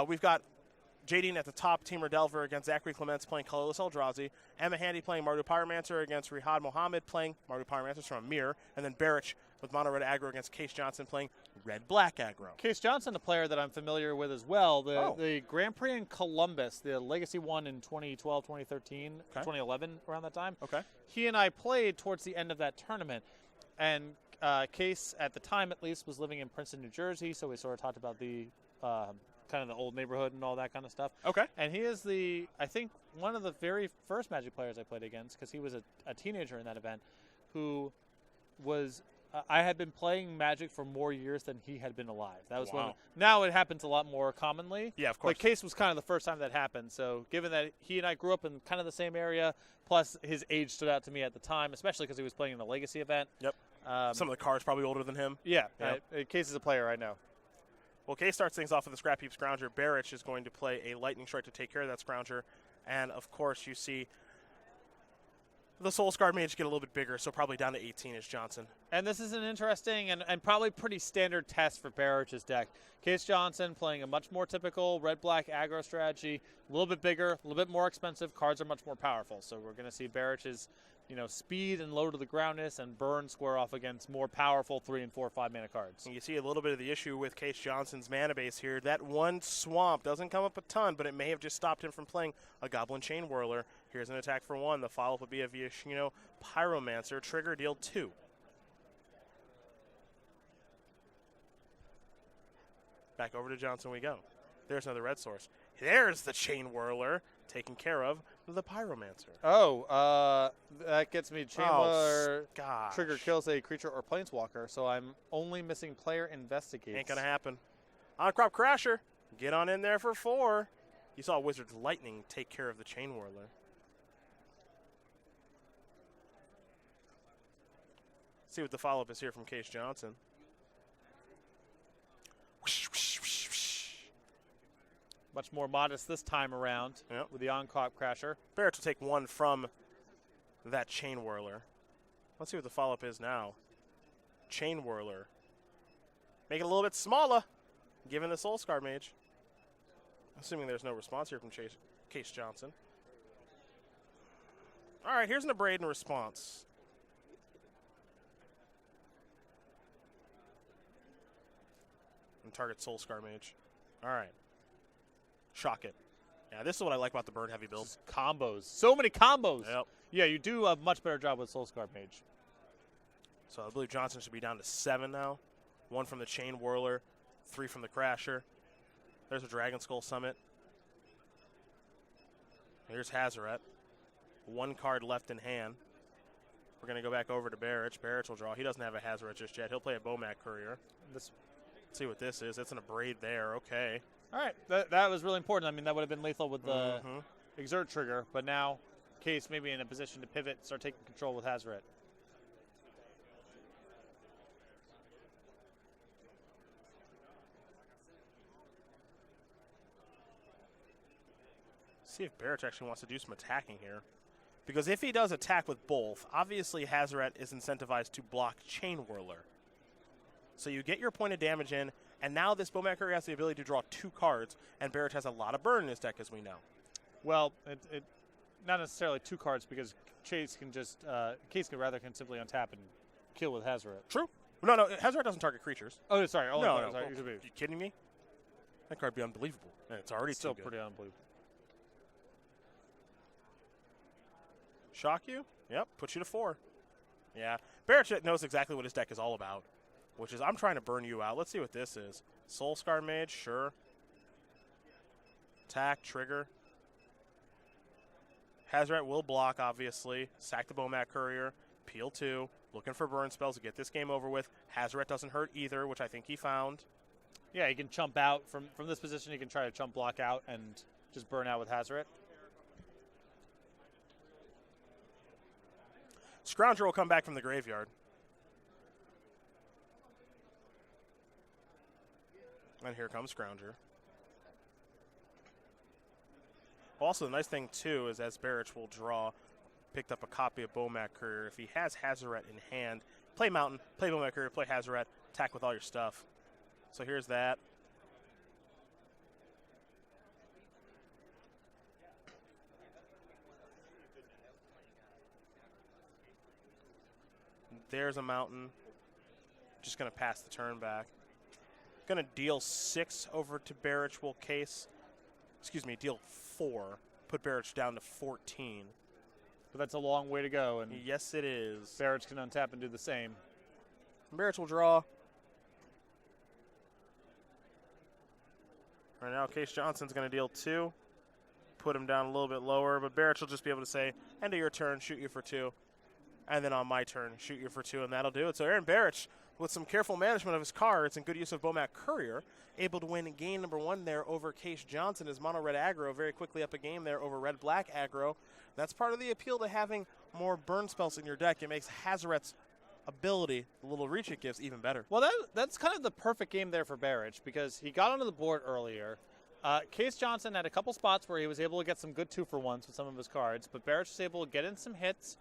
We've got Jadine at the top, Teamer Delver against Zachary Clementz playing Colorless Eldrazi. Emma Handy playing Mardu Pyromancer against Rihad Mohammed playing Mardu Pyromancer from a mirror. And then Barich with Mono Red Aggro against Case Johnson playing Red Black Aggro. Case Johnson, a player that I'm familiar with as well. The Grand Prix in Columbus, the Legacy one in 2012, 2013, 2011, around that time. Okay. He and I played towards the end of that tournament. And Case, at the time at least, was living in Princeton, New Jersey, so we sort of talked about the kind of the old neighborhood and all that kind of stuff. Okay. And he is I think, one of the very first Magic players I played against, because he was a teenager in that event, who was, I had been playing Magic for more years than he had been alive. That was when, now it happens a lot more commonly. Yeah, of course. But Case was kind of the first time that happened. So given that he and I grew up in kind of the same area, plus his age stood out to me at the time, especially because he was playing in the Legacy event. Yep. Some of the cards probably older than him. Yeah. Case is a player I know. Well, Case starts things off with a Scrap Heap Scrounger. Barich is going to play a Lightning Strike to take care of that Scrounger. And, of course, you see the Soul Scar Mage get a little bit bigger, so probably down to 18 is Johnson. And this is an interesting and probably pretty standard test for Barich's deck. Case Johnson playing a much more typical red-black aggro strategy, a little bit bigger, a little bit more expensive. Cards are much more powerful. So we're going to see Barich's speed and low to the groundness and burn square off against more powerful 3 and 4, 5 mana cards. And you see a little bit of the issue with Case Johnson's mana base here. That one swamp doesn't come up a ton, but it may have just stopped him from playing a Goblin Chain Whirler. Here's an attack for 1. The follow-up would be a Viashino Pyromancer. Trigger, deal 2. Back over to Johnson we go. There's another red source. There's the Chain Whirler taken care of the Pyromancer. Oh, that gets me Chain Whirler. Gosh. Trigger kills a creature or planeswalker, so I'm only missing player investigates. Ain't going to happen. On-Crop Crasher. Get on in there for 4. You saw Wizard's Lightning take care of the Chain Whirler. See what the follow-up is here from Case Johnson. Much more modest this time around with the on-crop crasher. Barrett will take 1 from that Chain Whirler. Let's see what the follow-up is now. Chain Whirler. Make it a little bit smaller, given the Soul Scar Mage. Assuming there's no response here from Case Johnson. All right, here's an Abrade in response. And target Soul Scar Mage. All right. Shock it. Yeah, this is what I like about the burn heavy build. Just combos. So many combos. Yep. Yeah, you do a much better job with Soul Scar Mage. So I believe Johnson should be down to 7 now. 1 from the Chain Whirler, 3 from the Crasher. There's a Dragon Skull Summit. Here's Hazaret. 1 card left in hand. We're going to go back over to Barich. Barich will draw. He doesn't have a Hazaret just yet. He'll play a Bomac Courier. Let's see what this is. It's an Abrade there. Okay. All right. That was really important. I mean, that would have been lethal with the Exert trigger, but now Case maybe in a position to pivot, start taking control with Hazaret. See if Barich actually wants to do some attacking here. Because if he does attack with both, obviously Hazaret is incentivized to block Chain Whirler. So you get your point of damage in, and now this Bomac Courier has the ability to draw 2 cards, and Barich has a lot of burn in his deck, as we know. Well, it not necessarily 2 cards, because Case can just Case can simply untap and kill with Hazaret. True. No, Hazaret doesn't target creatures. Oh, sorry. No. Sorry. Are you kidding me? That card would be unbelievable. And it's already still too good. pretty unbelievable. Shock you? Yep, put you to 4. Yeah, Barich knows exactly what his deck is all about, which is I'm trying to burn you out. Let's see what this is. Soul Scar Mage, sure. Attack, trigger. Hazaret will block, obviously. Sack the Bomac Courier. Peel 2. Looking for burn spells to get this game over with. Hazaret doesn't hurt either, which I think he found. Yeah, he can chump out. From this position, he can try to chump block out and just burn out with Hazaret. Scrounger will come back from the graveyard. And here comes Scrounger. Also, the nice thing, too, is as Barich will draw, picked up a copy of Bomac Courier. If he has Hazaret in hand, play Mountain, play Bomac Courier, play Hazaret, attack with all your stuff. So here's that. There's a mountain. Just going to pass the turn back. Going to deal 6 over to Barich. Will deal 4. Put Barich down to 14. But that's a long way to go. And yes, it is. Barich can untap and do the same. Barich will draw. Right now, Case Johnson's going to deal 2. Put him down a little bit lower, but Barich will just be able to say, end of your turn, shoot you for 2. And then on my turn, shoot you for 2, and that'll do it. So Aaron Barich, with some careful management of his cards and good use of Bomac Courier, able to win game number 1 there over Case Johnson. His mono-red aggro very quickly up a game there over red-black aggro. That's part of the appeal to having more burn spells in your deck. It makes Hazoret's ability, the little reach it gives, even better. Well, that's kind of the perfect game there for Barich because he got onto the board earlier. Case Johnson had a couple spots where he was able to get some good 2-for-1s with some of his cards, but Barich was able to get in some hits,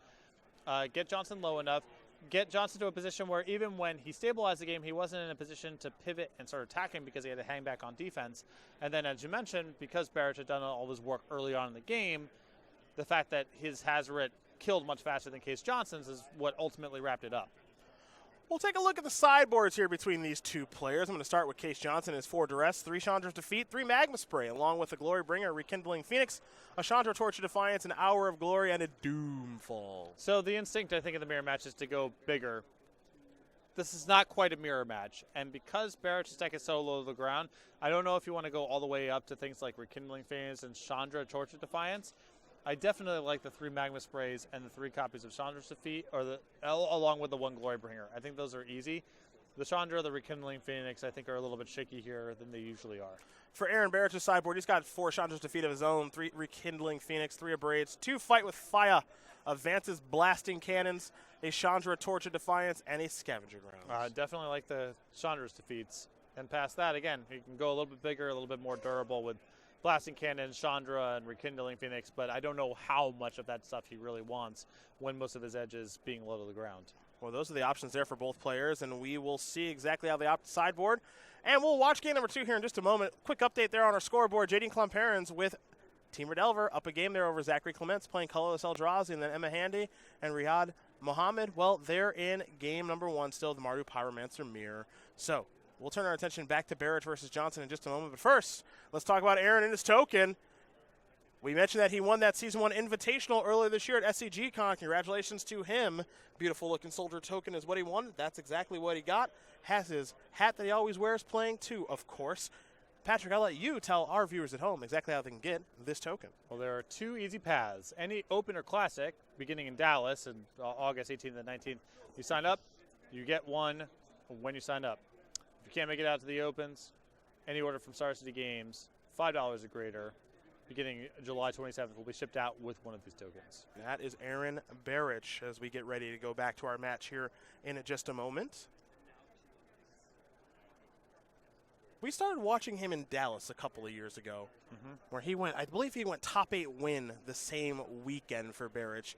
get Johnson low enough, get Johnson to a position where even when he stabilized the game, he wasn't in a position to pivot and start attacking because he had to hang back on defense. And then, as you mentioned, because Barich had done all his work early on in the game, the fact that his Hazoret killed much faster than Case Johnson's is what ultimately wrapped it up. We'll take a look at the sideboards here between these two players. I'm going to start with Case Johnson. His 4 Duress, 3 Chandra's Defeat, 3 Magma Spray, along with a Glory Bringer, Rekindling Phoenix, a Chandra Torch of Defiance, an Hour of Glory, and a Doomfall. So the instinct, I think, in the mirror match is to go bigger. This is not quite a mirror match, and because Barich's deck is so low to the ground, I don't know if you want to go all the way up to things like Rekindling Phoenix and Chandra Torch of Defiance. I definitely like the 3 Magma Sprays and the 3 copies of Chandra's Defeat, along with the 1 Glory Bringer. I think those are easy. The Chandra, the Rekindling Phoenix, I think are a little bit shaky here than they usually are. For Aaron Barich's sideboard, he's got 4 Chandra's Defeat of his own, 3 Rekindling Phoenix, 3 Abrades, 2 Fight with Fire, Vance's Blasting Cannons, a Chandra Torch of Defiance, and a Scavenger Grounds. Definitely like the Chandra's Defeats. And past that, again, he can go a little bit bigger, a little bit more durable with Blasting Cannon, Chandra, and Rekindling Phoenix, but I don't know how much of that stuff he really wants when most of his edge is being low to the ground. Well, those are the options there for both players, and we will see exactly how they opt the sideboard. And we'll watch game number 2 here in just a moment. Quick update there on our scoreboard. JD Klomparens with Team Redelver up a game there over Zachary Clementz playing Colorless Eldrazi, and then Emma Handy and Riyadh Mohammed. Well, they're in game number 1 still, the Mardu Pyromancer Mirror. So we'll turn our attention back to Barich versus Johnson in just a moment. But first, let's talk about Aaron and his token. We mentioned that he won that Season 1 Invitational earlier this year at SCGCon. Congratulations to him. Beautiful looking soldier token is what he wanted. That's exactly what he got. Has his hat that he always wears playing too, of course. Patrick, I'll let you tell our viewers at home exactly how they can get this token. Well, there are 2 easy paths. Any Open or Classic, beginning in Dallas on August 18th and 19th, you sign up, you get 1 when you sign up. If you can't make it out to the Opens, any order from Star City Games, $5 or greater, beginning July 27th, will be shipped out with one of these tokens. That is Aaron Barich as we get ready to go back to our match here in just a moment. We started watching him in Dallas a couple of years ago, where he went, I believe he went top 8 win the same weekend for Barich.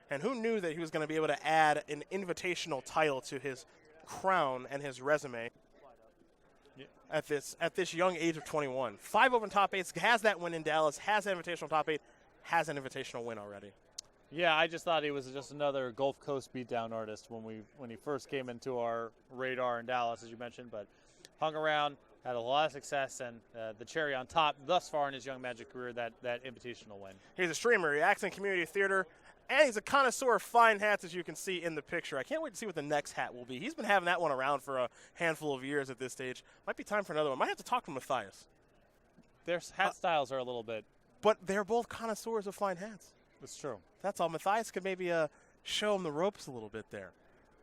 And who knew that he was going to be able to add an invitational title to his crown and his resume at this young age of 21. 5 open top 8s, has that win in Dallas, has an invitational top 8, has an invitational win already. Yeah, I just thought he was just another Gulf Coast beatdown artist when he first came into our radar in Dallas, as you mentioned, but hung around, had a lot of success, and the cherry on top thus far in his young Magic career, that invitational win. He's a streamer. He acts in community theater, and he's a connoisseur of fine hats, as you can see in the picture. I can't wait to see what the next hat will be. He's been having that one around for a handful of years at this stage. Might be time for another one. Might have to talk to Matthias. Their hat styles are a little bit. But they're both connoisseurs of fine hats. That's true. That's all. Matthias could maybe show him the ropes a little bit there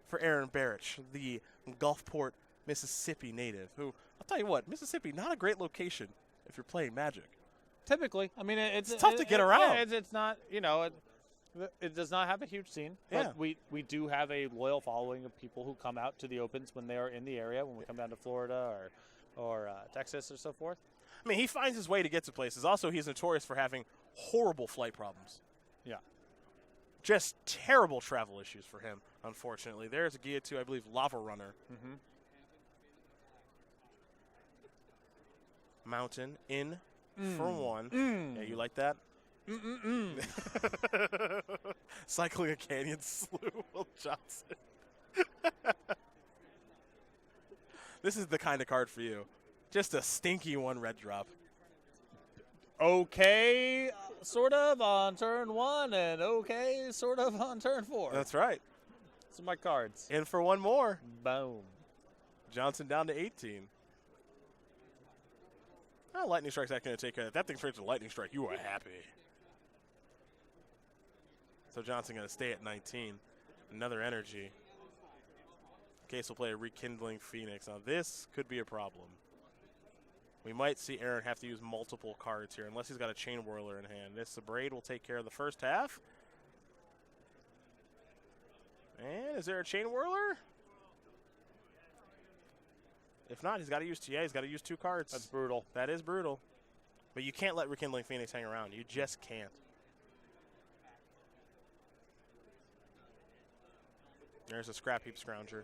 for Aaron Barich, the Gulfport, Mississippi native, who, I'll tell you what, Mississippi, not a great location if you're playing Magic. Typically. I mean, it's tough to get around. Yeah, it's not, it does not have a huge scene, but we do have a loyal following of people who come out to the Opens when they are in the area, when we come down to Florida or Texas or so forth. I mean, he finds his way to get to places. Also, he's notorious for having horrible flight problems. Yeah. Just terrible travel issues for him, unfortunately. There's a Gia 2, I believe, Lava Runner. Mountain in for 1. Yeah, you like that? Cycling a canyon slew, Will Johnson. This is the kind of card for you. Just a stinky one red drop. Okay, sort of on turn 1, and okay, sort of on turn 4. That's right. Those are my cards. In for one more. Boom. Johnson down to 18. Oh, Lightning Strike's not going to take care of that. That thing straight to Lightning Strike. You are happy. So Johnson going to stay at 19. Another energy. Case will play a Rekindling Phoenix. Now this could be a problem. We might see Aaron have to use multiple cards here unless he's got a Chain Whirler in hand. This Braid will take care of the first half. And is there a Chain Whirler? If not, he's got to use TA. He's got to use 2 cards. That's brutal. That is brutal. But you can't let Rekindling Phoenix hang around. You just can't. There's a Scrap Heap Scrounger.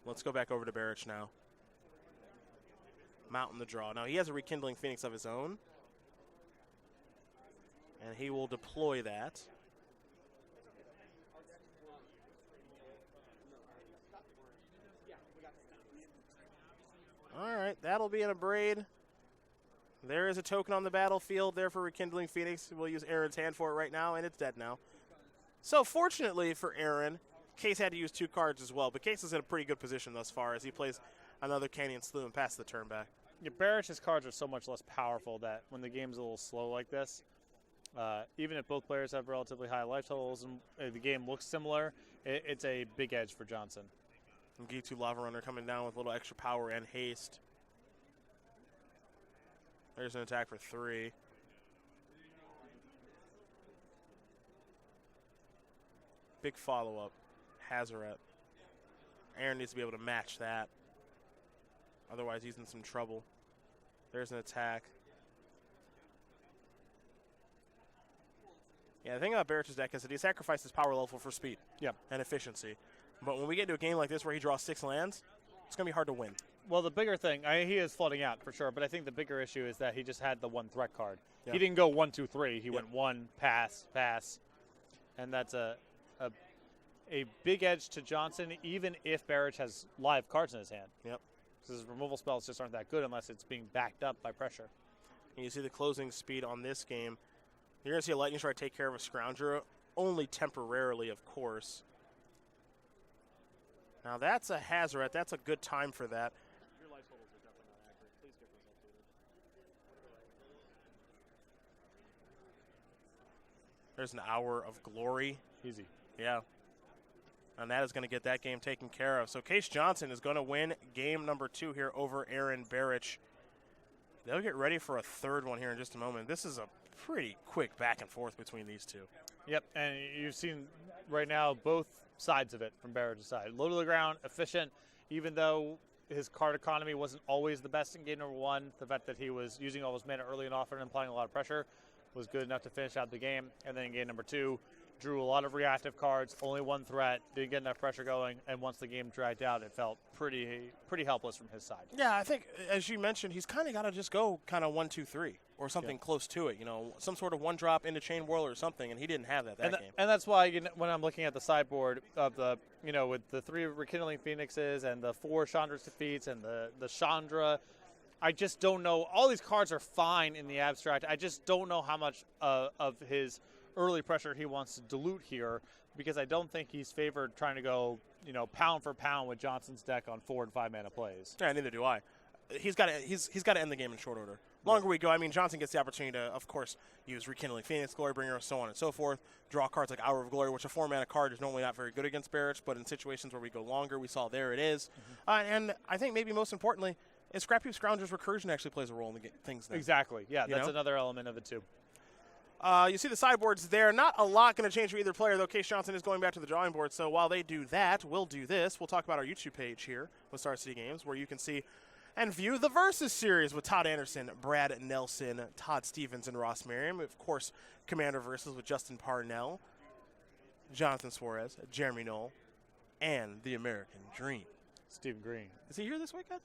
Let's go back over to Barich now. Mountain the draw. Now he has a Rekindling Phoenix of his own. And he will deploy that. All right, that'll be in a Braid. There is a token on the battlefield there for Rekindling Phoenix. We'll use Aaron's hand for it right now, and it's dead now. So fortunately for Aaron, Case had to use 2 cards as well, but Case is in a pretty good position thus far as he plays another Canyon Slew and passes the turn back. Yeah, Barich's cards are so much less powerful that when the game's a little slow like this, even if both players have relatively high life totals and the game looks similar, it's a big edge for Johnson. And Gitu Lava Runner coming down with a little extra power and haste. There's an attack for 3. Big follow-up. Hazoret. Aaron needs to be able to match that. Otherwise, he's in some trouble. There's an attack. Yeah, the thing about Barich's deck is that he sacrifices power level for speed and efficiency. But when we get into a game like this where he draws 6 lands, it's going to be hard to win. Well, the bigger thing, he is flooding out for sure, but I think the bigger issue is that he just had the 1 threat card. Yep. He didn't go 1, 2, 3. He went 1, pass, pass. And that's a big edge to Johnson, even if Barich has live cards in his hand. Yep. Because his removal spells just aren't that good unless it's being backed up by pressure. And you see the closing speed on this game. You're going to see a Lightning Strike take care of a Scrounger, only temporarily, of course. Now that's a Hazoret. That's a good time for that. Your life totals are definitely not accurate. Please get those updated. There's an Hour of Glory. Easy. Yeah. And that is going to get that game taken care of. So Case Johnson is going to win game number 2 here over Aaron Barich. They'll get ready for a third one here in just a moment. This is a pretty quick back and forth between these two. Yep, and you've seen right now both sides of it from Barich's side. Low to the ground, efficient, even though his card economy wasn't always the best in game number 1. The fact that he was using all his mana early and often and applying a lot of pressure was good enough to finish out the game. And then in game number 2, drew a lot of reactive cards, only 1 threat, didn't get enough pressure going, and once the game dragged out, it felt pretty helpless from his side. Yeah, I think, as you mentioned, he's kind of got to just go kind of 1, 2, 3 or something close to it, you know, some sort of 1-drop into Chain Whirler or something, and he didn't have that game. And that's why when I'm looking at the sideboard of the, with the 3 Rekindling Phoenixes and the 4 Chandra's Defeats and the Chandra, I just don't know. All these cards are fine in the abstract. I just don't know how much of his early pressure he wants to dilute here, because I don't think he's favored trying to go, pound for pound with Johnson's deck on 4 and 5 mana plays. Yeah, neither do I. He's got to end the game in short order. Longer we go, I mean, Johnson gets the opportunity to, of course, use Rekindling Phoenix, Glorybringer, so on and so forth. Draw cards like Hour of Glory, which a 4-mana card is normally not very good against Barich, but in situations where we go longer, we saw there it is. And I think maybe most importantly, is Scrap Heap Scrounger's Recursion actually plays a role in the things there. Exactly. Yeah, that's another element of it too. You see the sideboards there. Not a lot going to change for either player, though Case Johnson is going back to the drawing board. So while they do that, we'll do this. We'll talk about our YouTube page here with Star City Games, where you can see and view the Versus series with Todd Anderson, Brad Nelson, Todd Stevens, and Ross Merriam. Of course, Commander Versus with Justin Parnell, Jonathan Suarez, Jeremy Knoll, and the American Dream. Stephen Green. Is he here this weekend?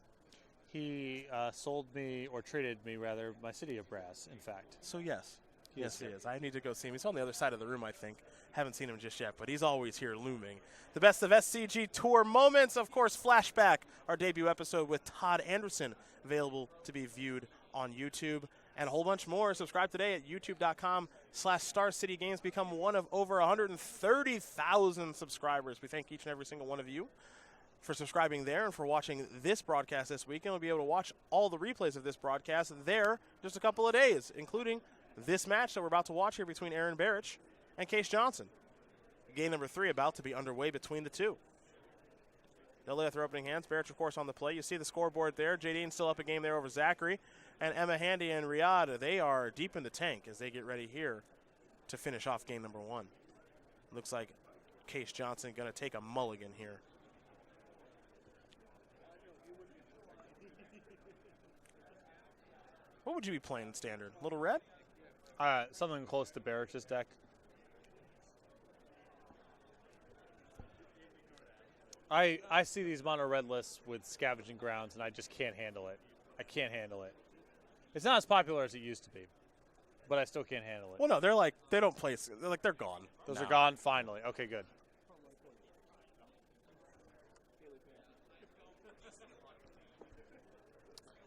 He sold me, or traded me rather, my City of Brass, in fact. So yes. Yes, he is. I need to go see him. He's on the other side of the room, I think. Haven't seen him just yet, but he's always here looming. The best of SCG Tour moments, of course, Flashback, our debut episode with Todd Anderson, available to be viewed on YouTube, and a whole bunch more. Subscribe today at youtube.com/StarCityGames. Become one of over 130,000 subscribers. We thank each and every single one of you for subscribing there and for watching this broadcast this weekend. We'll be able to watch all the replays of this broadcast there just a couple of days, including this match that we're about to watch here between Aaron Barich and Case Johnson. Game number 3 about to be underway between the two. They'll lay with their opening hands. Barich, of course, on the play. You see the scoreboard there. JD still up a game there over Zachary. And Emma Handy and Riyadh, they are deep in the tank as they get ready here to finish off game number 1. Looks like Case Johnson going to take a mulligan here. What would you be playing in Standard? Little Red? Something close to Barich's deck. I see these mono red lists with Scavenging Grounds, and I just can't handle it. I can't handle it. It's not as popular as it used to be, but I still can't handle it. Well, no, they don't play. They're gone. Those are gone finally. Okay, good.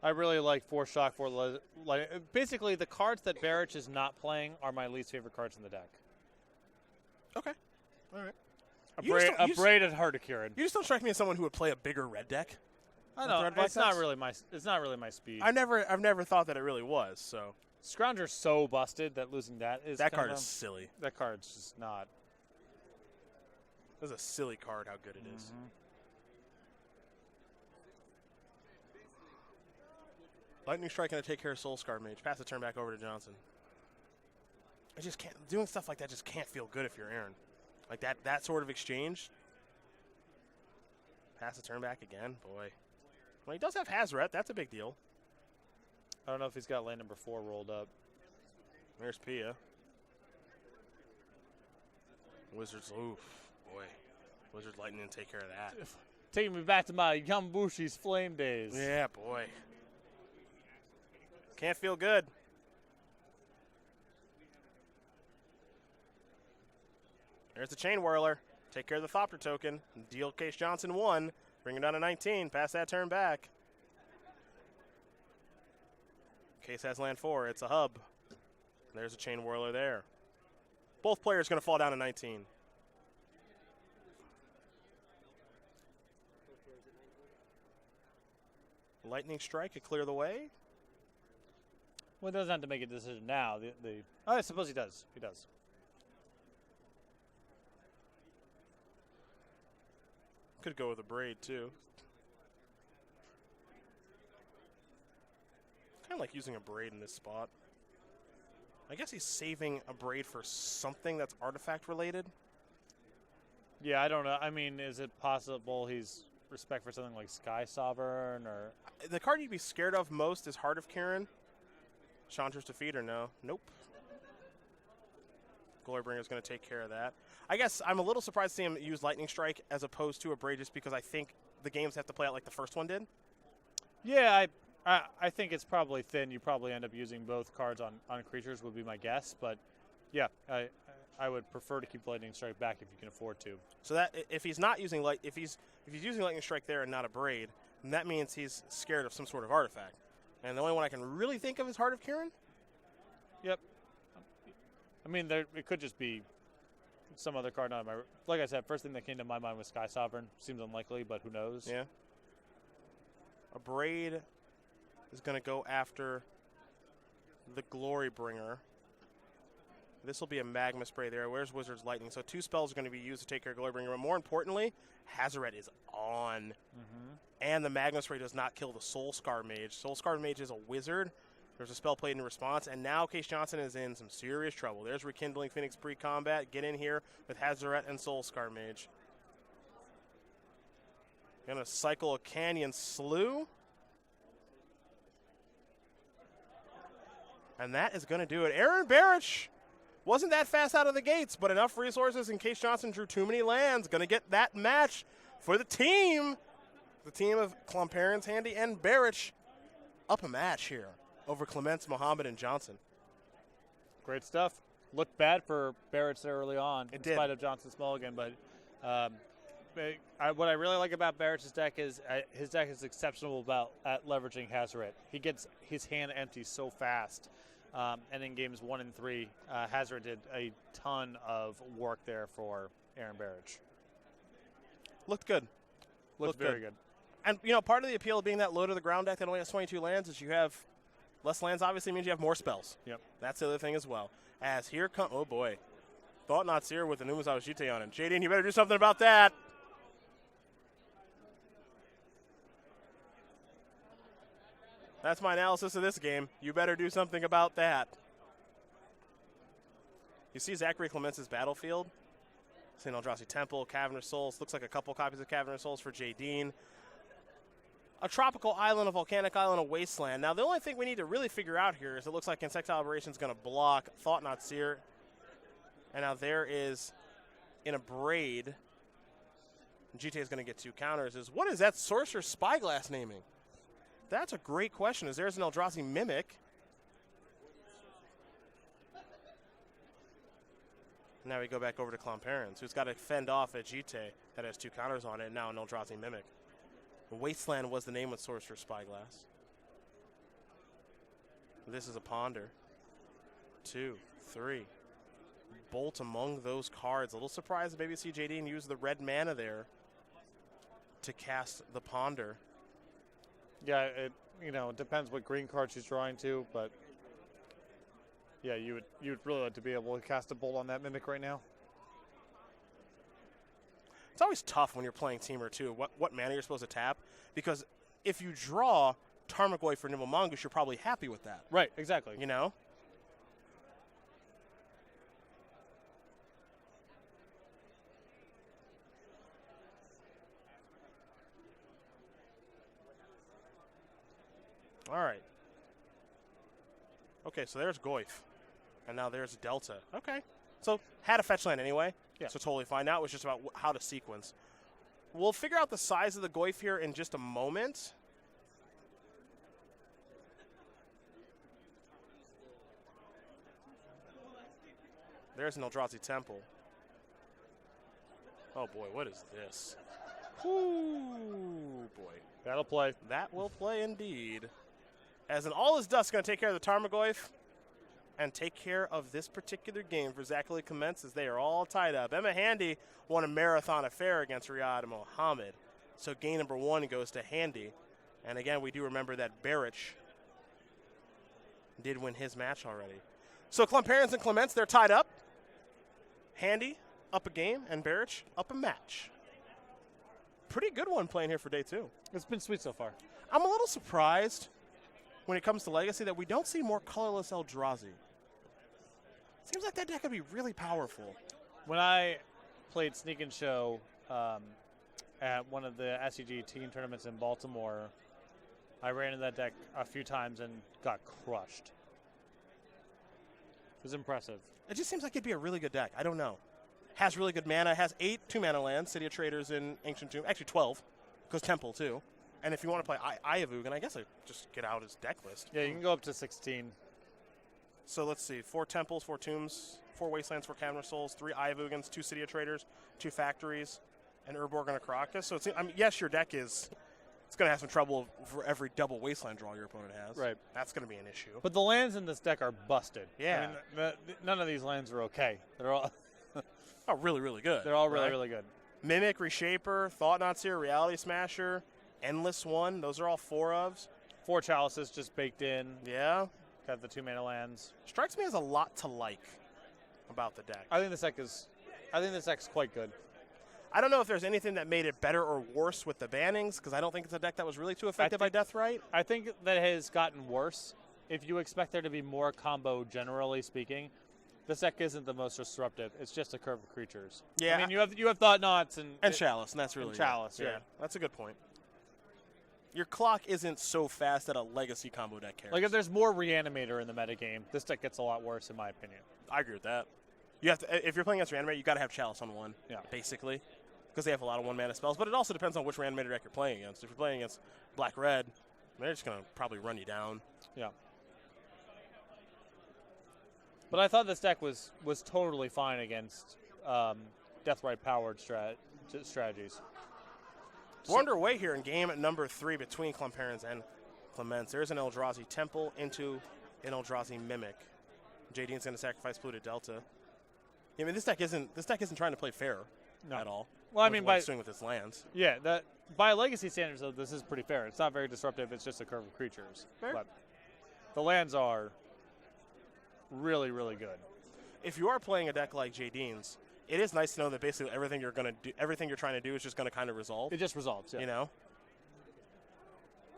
I really like 4 Shock, 4 Light. Basically, the cards that Barich is not playing are my least favorite cards in the deck. Okay. All right. A Braid and Hardicurin. You just don't strike me as someone who would play a bigger red deck. I know. It's not really my speed. I've never thought that it really was. So Scrounger's so busted that losing that is that card is silly. That card's just not. That's a silly card. How good it is. Lightning Strike going to take care of Soul Scar Mage. Pass the turn back over to Johnson. I just can't. Doing stuff like that just can't feel good if you're Aaron. Like that sort of exchange. Pass the turn back again. Boy. Well, he does have Hazoret. That's a big deal. I don't know if he's got lane number 4 rolled up. There's Pia. Wizards. Oof. Boy. Wizards Lightning didn't take care of that. Taking me back to my Yambushi's Flame days. Yeah, boy. Can't feel good. There's the Chain Whirler. Take care of the Thopter token. Deal Case Johnson 1. Bring it down to 19. Pass that turn back. Case has land 4. It's a hub. There's a Chain Whirler there. Both players going to fall down to 19. Lightning Strike could clear the way. Well, he doesn't have to make a decision now. I suppose he does. He does. Could go with a Braid, too. Kind of like using a Braid in this spot. I guess he's saving a Braid for something that's artifact related. Yeah, I don't know. I mean, is it possible he's respect for something like Sky Sovereign or? The card you'd be scared of most is Heart of Kirin. Chandra's Defeater, no. Nope. Glorybringer's going to take care of that. I guess I'm a little surprised to see him use Lightning Strike as opposed to a Braid just because I think the games have to play out like the first one did. Yeah, I think it's probably thin. You probably end up using both cards on creatures would be my guess. But, yeah, I would prefer to keep Lightning Strike back if you can afford to. So that if he's not using if he's using Lightning Strike there and not a Braid, then that means he's scared of some sort of artifact. And the only one I can really think of is Heart of Kirin. Yep. I mean, it could just be some other card. Not my, like I said, first thing that came to my mind was Sky Sovereign. Seems unlikely, but who knows? Yeah. A Braid is going to go after the Glorybringer. This will be a Magma Spray there. Where's Wizard's Lightning? So 2 spells are going to be used to take care of Glorybringer. But more importantly, Hazoret is on. And the Magma Spray does not kill the Soul Scar Mage. Soul Scar Mage is a wizard. There's a spell played in response. And now Case Johnson is in some serious trouble. There's Rekindling Phoenix pre-combat. Get in here with Hazoret and Soul Scar Mage. Going to cycle a Canyon Slew. And that is going to do it. Aaron Barich wasn't that fast out of the gates, but enough resources in case Johnson drew too many lands. Going to get that match for the team. The team of Klomparens, Handy, and Barich up a match here over Clementz, Mohammed, and Johnson. Great stuff. Looked bad for Barich there early on, in did. spite of Johnson's mulligan, but what I really like about Barich's deck is his deck is exceptional at leveraging Hazoret. He gets his hand empty so fast, and in games 1 and 3, Hazoret did a ton of work there for Aaron Barich. Looked good. Looked very good. And, part of the appeal of being that low to the ground deck that only has 22 lands is you have less lands, obviously means you have more spells. Yep. That's the other thing as well. As here come, oh boy, Thought Not Seer with the Numazawa Jite on it. Jaden, you better do something about that. That's my analysis of this game. You better do something about that. You see Zachary Clementz's battlefield. St. Eldrazi Temple, Cavernous Souls. Looks like a couple copies of Cavernous Souls for Jaden. A tropical island, a volcanic island, a wasteland. Now, the only thing we need to really figure out here is it looks like Insectile Aberration is going to block Thought Not Seer. And now there is, in a braid, GTA is going to get 2 counters. What is that Sorcerer Spyglass naming? That's a great question. Is there's an Eldrazi Mimic? Now we go back over to Klomparens, who's got to fend off a Jite that has 2 counters on it, and now an Eldrazi Mimic. Wasteland was the name with Sorcerer Spyglass. This is a Ponder. 2, 3. Bolt among those cards. A little surprised to maybe see JD use the red mana there to cast the Ponder. Yeah, it depends what green card she's drawing to, but yeah, you'd really like to be able to cast a bolt on that Mimic right now. It's always tough when you're playing Teamer too, what mana you're supposed to tap, because if you draw Tarmogoyf for Nimble Mongoose, you're probably happy with that. Right, exactly. All right. Okay, so there's Goyf. And now there's Delta. Okay. So had a fetch land anyway. Yeah. So totally fine. Now it was just about how to sequence. We'll figure out the size of the Goyf here in just a moment. There's an Eldrazi Temple. Oh boy, what is this? Ooh, boy. That'll play. That will play indeed. As in all is dust going to take care of the Tarmogoyf and take care of this particular game for Zachary Clementz as they are all tied up. Emma Handy won a marathon affair against Riyadh Mohammed. So game number 1 goes to Handy. And again, we do remember that Barich did win his match already. So Klomparens and Clementz, they're tied up. Handy up a game and Barich up a match. Pretty good one playing here for day 2. It's been sweet so far. I'm a little surprised when it comes to Legacy that we don't see more colorless Eldrazi. Seems like that deck could be really powerful. When I played Sneak and Show at one of the SCG team tournaments in Baltimore, I ran into that deck a few times and got crushed. It was impressive. It just seems like it'd be a really good deck. I don't know. Has really good mana. Has 8 2-mana lands. City of Traders in Ancient Tomb. Actually 12, because Temple too. And if you want to play Eye of Ugin, I guess I just get out his deck list. Yeah, you can go up to 16. So let's see. 4 Temples, 4 Tombs, 4 Wastelands, 4 Cavernous Souls, 3 Eye of Ugins, 2 City of Traders, 2 Factories, and Urborg and a Caracas. So yes, your deck is it's going to have some trouble for every double Wasteland draw your opponent has. Right. That's going to be an issue. But the lands in this deck are busted. Yeah. I mean, none of these lands are okay. They're all really, really good. They're all really, really good. Mimic, Reshaper, Thought Not Seer, Reality Smasher, Endless One. Those are all 4 ofs. 4 Chalices just baked in. Yeah. Got the 2-mana lands. Strikes me as a lot to like about the deck. I think this deck's quite good. I don't know if there's anything that made it better or worse with the bannings, because I don't think it's a deck that was really too effective by Deathrite. I think that it has gotten worse. If you expect there to be more combo, generally speaking, this deck isn't the most disruptive. It's just a curve of creatures. Yeah. I mean, you have Thought Knots and Chalice, and that's really Chalice. Yeah, that's a good point. Your clock isn't so fast that a legacy combo deck cares. Like if there's more Reanimator in the metagame, this deck gets a lot worse, in my opinion. I agree with that. You have to, if you're playing against Reanimator, you got to have Chalice on 1, basically, because they have a lot of 1-mana spells. But it also depends on which Reanimator deck you're playing against. If you're playing against Black-Red, they're just going to probably run you down. Yeah. But I thought this deck was totally fine against Deathrite powered strategies. We're underway here in game number 3 between Klomparens and Clementz. There's an Eldrazi Temple into an Eldrazi Mimic. JD's going to sacrifice Polluted Delta. I mean, this deck isn't trying to play fair at all. Well, I mean, by swing with its lands. Yeah, by legacy standards, though, this is pretty fair. It's not very disruptive. It's just a curve of creatures. Fair. But the lands are really, really good. If you are playing a deck like JD's, it is nice to know that basically everything you're trying to do is just going to kind of resolve. It just resolves, yeah. You know?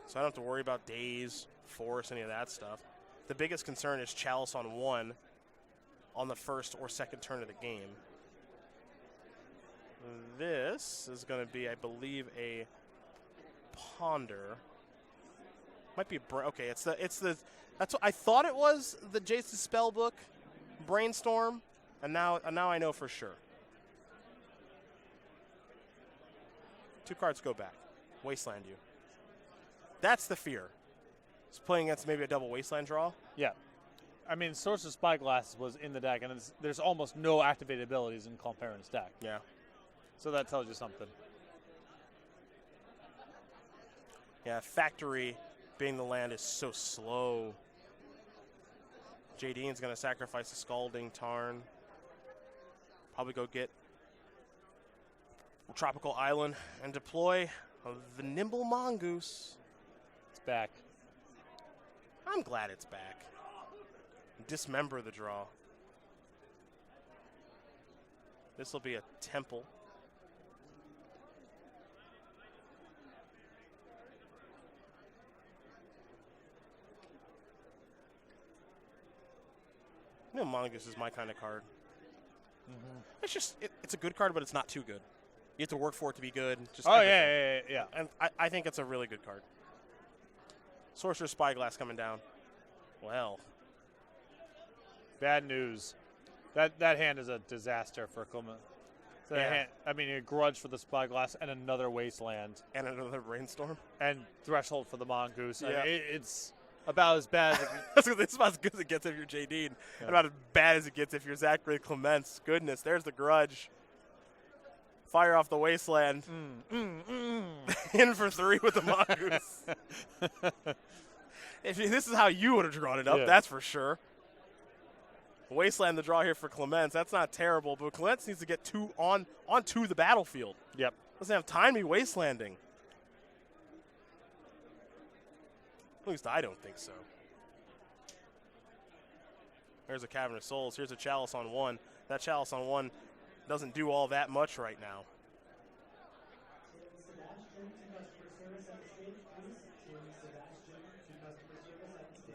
So I don't have to worry about days, force, any of that stuff. The biggest concern is Chalice on 1 on the first or second turn of the game. This is going to be, I believe, a Ponder. Might be okay. It's the that's what I thought it was. The Jace's Spellbook, Brainstorm, and now I know for sure. 2 cards go back. Wasteland you. That's the fear. It's playing against maybe a double Wasteland draw. Yeah. I mean, Source of Spyglass was in the deck, and there's almost no activated abilities in Klomparens' deck. Yeah. So that tells you something. Yeah, Factory being the land is so slow. JD's going to sacrifice a Scalding Tarn. Probably go get Tropical Island and deploy the Nimble Mongoose. It's back. I'm glad it's back. Dismember the draw. This will be a Temple. You know, Mongoose is my kind of card. Mm-hmm. It's just, it's a good card, but it's not too good. You have to work for it to be good. Just yeah. And I think it's a really good card. Sorcerer's Spyglass coming down. Well. Bad news. That hand is a disaster for Clementz. I mean, a Grudge for the Spyglass and another Wasteland. And another Brainstorm. And Threshold for the Mongoose. Yeah. I mean, it's about as bad as it's about as good as it gets if you're JD. And about as bad as it gets if you're Zachary Clementz. Goodness, there's the Grudge. Fire off the Wasteland. In for 3 with the Mongoose. This is how you would have drawn it up, that's for sure. Wasteland the draw here for Clementz. That's not terrible, but Clementz needs to get onto the battlefield. Yep. Doesn't have time to be wastelanding. At least I don't think so. There's a Cavern of Souls. Here's a Chalice on 1. That Chalice on 1 doesn't do all that much right now.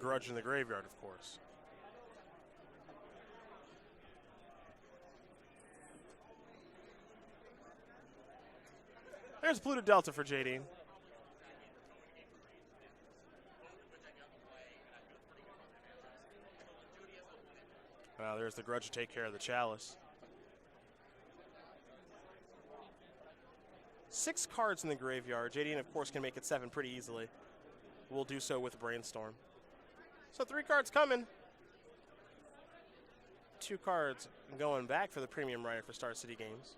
Grudge in the graveyard, of course. There's Polluted Delta for JD. Wow, there's the Grudge to take care of the Chalice. 6 cards in the graveyard. JD, of course, can make it 7 pretty easily. We'll do so with Brainstorm. So 3 cards coming. 2 cards going back for the premium writer for Star City Games.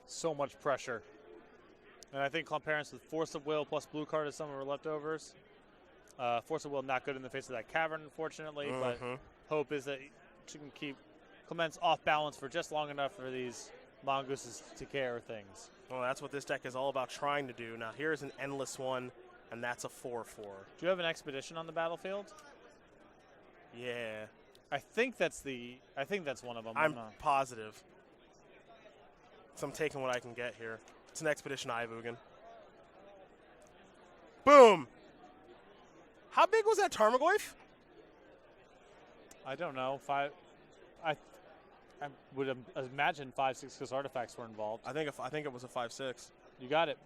So much pressure. And I think Klomparens with Force of Will plus blue card is some of our leftovers. Force of Will not good in the face of that Cavern, unfortunately, but hope is that she can keep Clementz off balance for just long enough for these Mongooses to take care of things. Well, that's what this deck is all about trying to do. Now, here's an endless one, and that's a 4-4. Do you have an Expedition on the battlefield? Yeah. I think that's one of them. I'm positive. So I'm taking what I can get here. It's an Expedition Ivugan. Boom! How big was that Tarmogoyf? I don't know. I would imagine 5/6 because artifacts were involved. I think it was a 5/6. You got it.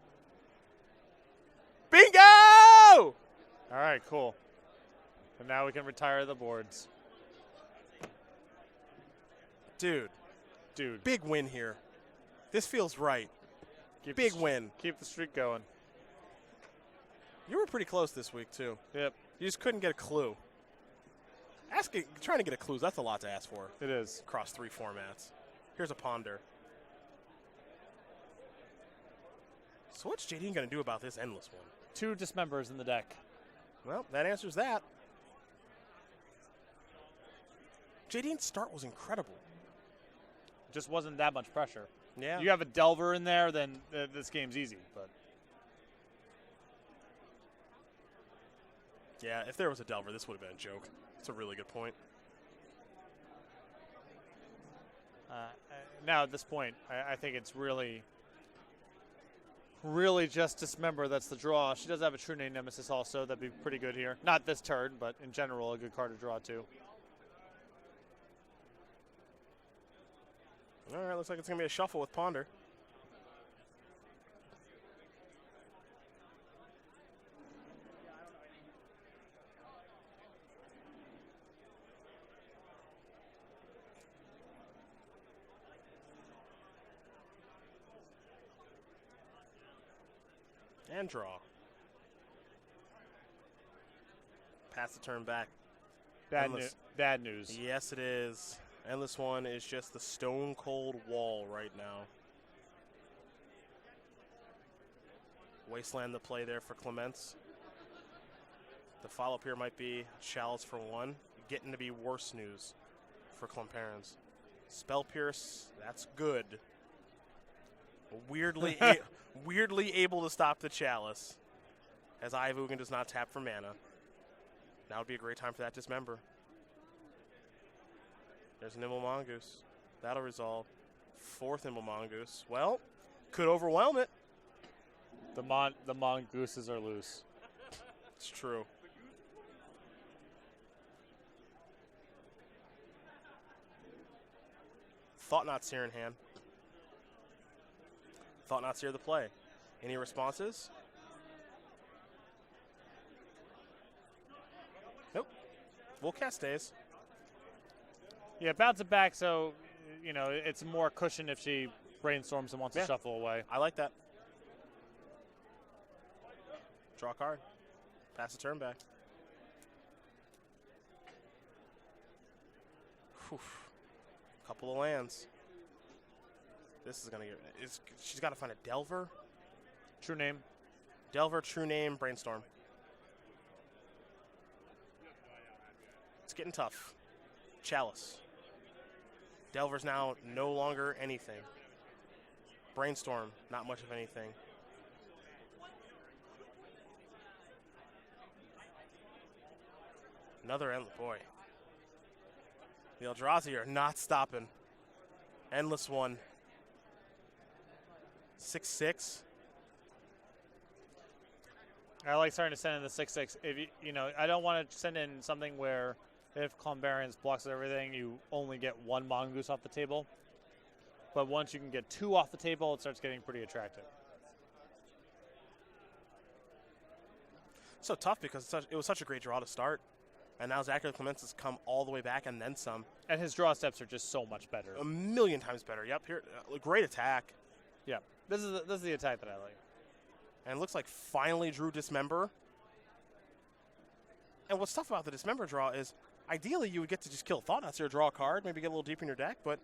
Bingo! All right, cool. And now we can retire the boards. Dude. Big win here. This feels right. Big win. Keep the streak going. You were pretty close this week, too. Yep. You just couldn't get a clue. Trying to get a clue, that's a lot to ask for. It is. Across 3 formats. Here's a ponder. So what's JD going to do about this endless one? 2 dismembers in the deck. Well, that answers that. JD's start was incredible. Just wasn't that much pressure. Yeah. You have a Delver in there, then this game's easy. But yeah, if there was a Delver, this would have been a joke. It's a really good point. Now at this point, I think it's really just Dismember that's the draw. She does have a True Name Nemesis also. That'd be pretty good here. Not this turn, but in general, a good card to draw too. All right, looks like it's going to be a shuffle with Ponder. And draw. Pass the turn back. Bad news. Yes, it is. Endless One is just the stone cold wall right now. Wasteland the play there for Clementz. The follow-up here might be Chalice for 1. Getting to be worse news for Klomparens. Spell Pierce, that's good. Weirdly able to stop the Chalice, as Ivugan does not tap for mana. Now would be a great time for that Dismember. There's an Nimble Mongoose. That'll resolve. 4th Nimble Mongoose. Well, could overwhelm it. The Mongooses are loose. It's true. Thought Not Seer in hand. Thought Not Seer the play. Any responses? Nope. We'll cast Daze. Yeah, bounce it back so, you know, it's more cushion if she brainstorms and wants to shuffle away. I like that. Draw a card. Pass the turn back. Whew. Couple of lands. This is going to get... She's got to find a Delver. True Name. Delver, True Name, Brainstorm. It's getting tough. Chalice. Delver's now no longer anything. Brainstorm, not much of anything. Another endless, boy. The Eldrazi are not stopping. Endless One. 6/6. I like starting to send in the 6/6. If you know, I don't want to send in something where if Klomparens blocks everything, you only get 1 Mongoose off the table. But once you can get 2 off the table, it starts getting pretty attractive. So tough because it was such a great draw to start. And now Zachary Clementz has come all the way back and then some. And his draw steps are just so much better. A million times better. Yep, here, great attack. Yeah, this is the attack that I like. And it looks like finally drew Dismember. And what's tough about the Dismember draw is ideally you would get to just kill Thought Not Seer, draw a card, maybe get a little deeper in your deck, but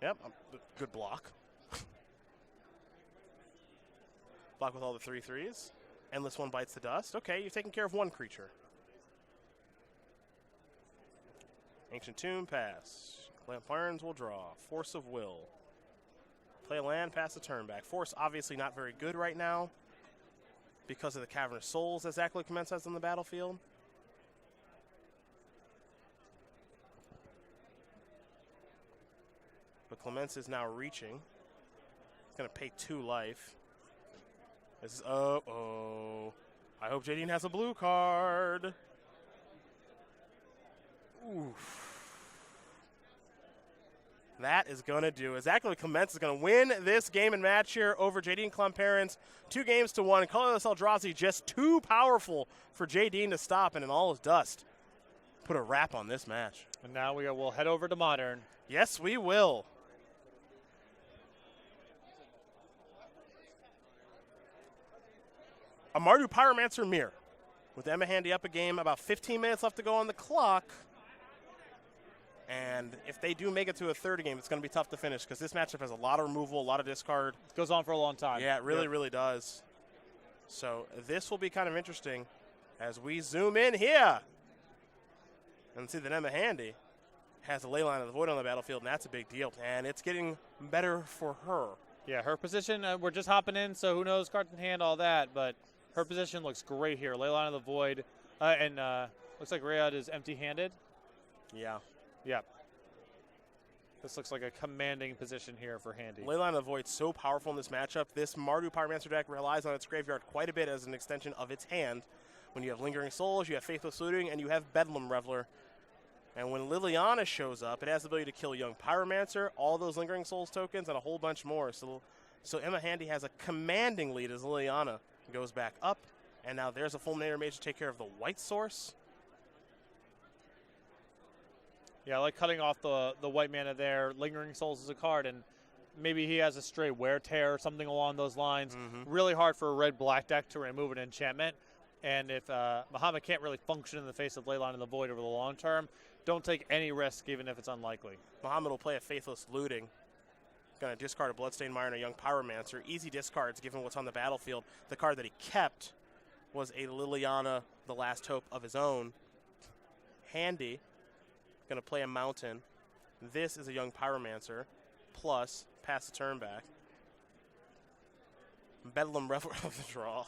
yep, good block. Block with all the 3/3s. Endless One bites the dust. Okay, you've taken care of 1 creature. Ancient Tomb, pass. Klomparens will draw. Force of Will. Play a land, pass the turn back. Force obviously not very good right now because of the Cavernous Souls that Zachary Clementz has on the battlefield. But Clementz is now reaching. He's going to pay 2 life. This is, uh-oh. I hope Jadine has a blue card. Oof. That is going to do it. Zachary Clementz is going to win this game and match here over Jadine Klomparens. 2-1. Colorless Eldrazi just too powerful for Jadine to stop, and in all his dust. put a wrap on this match. And now we'll head over to Modern. Yes, we will. A Mardu Pyromancer Mirror. With Emma Handy up a game, about 15 minutes left to go on the clock. And if they do make it to a third game, it's going to be tough to finish because this matchup has a lot of removal, a lot of discard. It goes on for a long time. Yeah, it really, really does. So this will be kind of interesting as we zoom in here and see that Emma Handy has a Leyline of the Void on the battlefield, and that's a big deal. And it's getting better for her. Yeah, her position, we're just hopping in, so who knows, cards in hand, all that, but her position looks great here. Leyline of the Void, and looks like Rayad is empty-handed. Yeah. Yep. This looks like a commanding position here for Handy. Leyline of the Void so powerful in this matchup. This Mardu Pyromancer deck relies on its graveyard quite a bit as an extension of its hand. When you have Lingering Souls, you have Faithless Looting, and you have Bedlam Reveler. And when Liliana shows up, it has the ability to kill Young Pyromancer, all those Lingering Souls tokens, and a whole bunch more. So Emma Handy has a commanding lead as Liliana goes back up. And now there's a Fulminator Mage to take care of the white source. Yeah, I like cutting off the white mana there. Lingering Souls is a card, and maybe he has a stray Wear Tear or something along those lines. Really hard for a red-black deck to remove an enchantment. And if Mohammed can't really function in the face of Leyline of the Void over the long term, don't take any risk, even if it's unlikely. Mohammed will play a Faithless Looting. Going to discard a Bloodstained Mire and a Young Pyromancer. Easy discards given what's on the battlefield. The card that he kept was a Liliana, the last hope of his own. Handy. Going to play a Mountain. This is a Young Pyromancer. Plus, pass the turn back. Bedlam Reveler of the draw.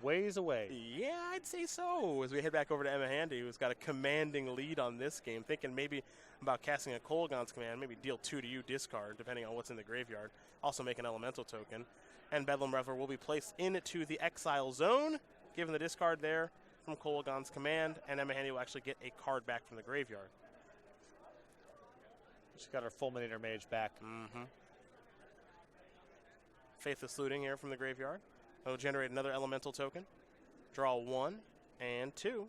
Ways away. Yeah, I'd say so. As we head back over to Emma Handy, who's got a commanding lead on this game, thinking maybe about casting a Kolaghan's Command, maybe deal 2 to you, discard, depending on what's in the graveyard. Also make an elemental token. And Bedlam Reveler will be placed into the exile zone, given the discard there from Kolaghan's Command, and Emma Handy will actually get a card back from the graveyard. She's got her Fulminator Mage back. Faithless Looting here from the graveyard. It'll generate another elemental token. Draw 1 and 2.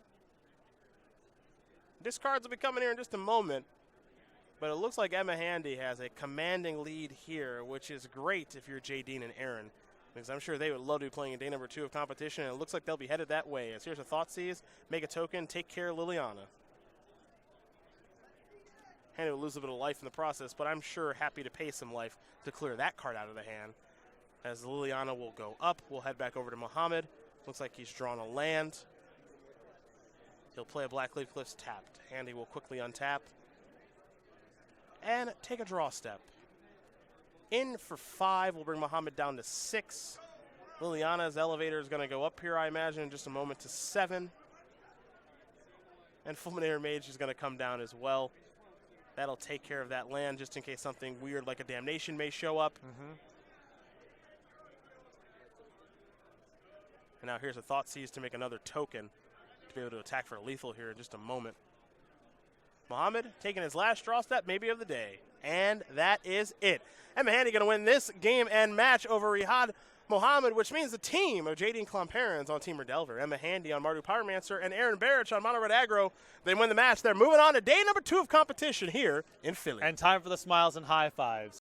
Discards will be coming here in just a moment. But it looks like Emma Handy has a commanding lead here, which is great if you're Jadine and Aaron. Because I'm sure they would love to be playing in day number 2 of competition, and it looks like they'll be headed that way. As here's a Thoughtseize, make a token, take care of Liliana. Handy will lose a bit of life in the process, but I'm sure happy to pay some life to clear that card out of the hand. As Liliana will go up, we'll head back over to Mohammed. Looks like he's drawn a land. He'll play a Black Leaf Cliffs tapped. Handy will quickly untap and take a draw step. In for 5, we'll bring Mohammed down to 6. Liliana's elevator is going to go up here, I imagine, in just a moment to 7. And Fulminator Mage is going to come down as well. That'll take care of that land just in case something weird like a Damnation may show up. And now here's a Thoughtseize to make another token to be able to attack for a lethal here in just a moment. Mohammed taking his last draw step, maybe of the day. And that is it. Emma Handy going to win this game and match over Rihad Mohammed, which means the team of JD and Klomparens on Team Redelver, Emma Handy on Mardu Pyromancer, and Aaron Barich on Mono Red Aggro. They win the match. They're moving on to day number 2 of competition here in Philly. And time for the smiles and high fives.